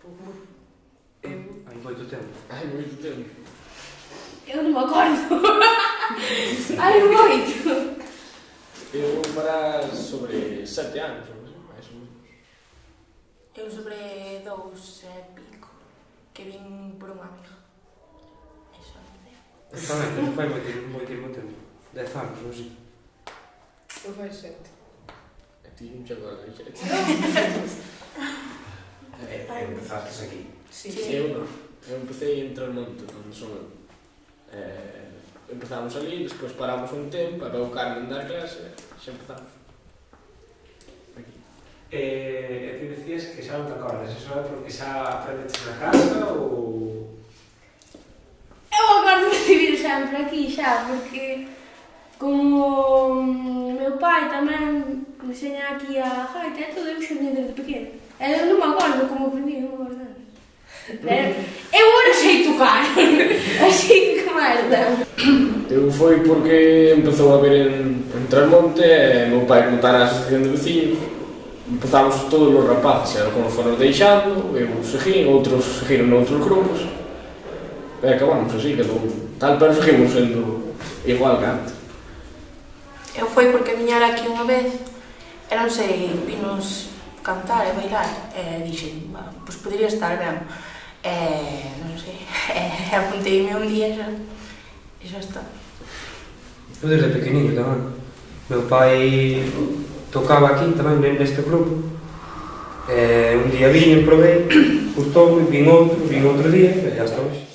Hai moito tempo. Hai moito tempo. Eu non me acordo. Hai moito. Eu para sobre 7 anos, máis ou menos. Eu sobre 2 e pico, que vin por unha amiga. Eso non sei. Tamén, non fai moitísimo tempo. 10 anos, non sei. Eu fai 7. E ti non te acordas, xe? Empezaste aquí. Sí. Sí. Eu non. Eu empecé a entrar monte, onde son eu. Empezamos ali, despois paramos un tempo, e veu Carmen dar clase, xa empezamos. Aquí. E ti decías que xa non te acordas, eso é porque xa aprendeches na casa ou... Eu acordo de vivir sempre aquí xa, porque como meu pai tamén me enseña aquí a gaita e todo, eu xa vim desde pequeno. E eu non me acordo como aprendí, non me acordo nada. Pero eu agora sei tocar, así que merda. Eu foi porque empezou a ver en Trasmonte e meu pai montar a asociación de veciños. Empezamos todos os rapaces, e algunos foron deixando, eu seguín, outros seguiron noutros grupos. E acabamos así, quedou tal, pero seguimos sendo igual que antes. Eu foi porque viñara aquí unha vez e non sei, vinos cantar e bailar e dixen, pois podría estar ben. Non sei, apunteime un día e xa está. Eu desde pequeniño tamén. Meu pai tocaba aquí tamén neste grupo. Un día viño, probei, gustoume, vin outro día e hasta hoxe.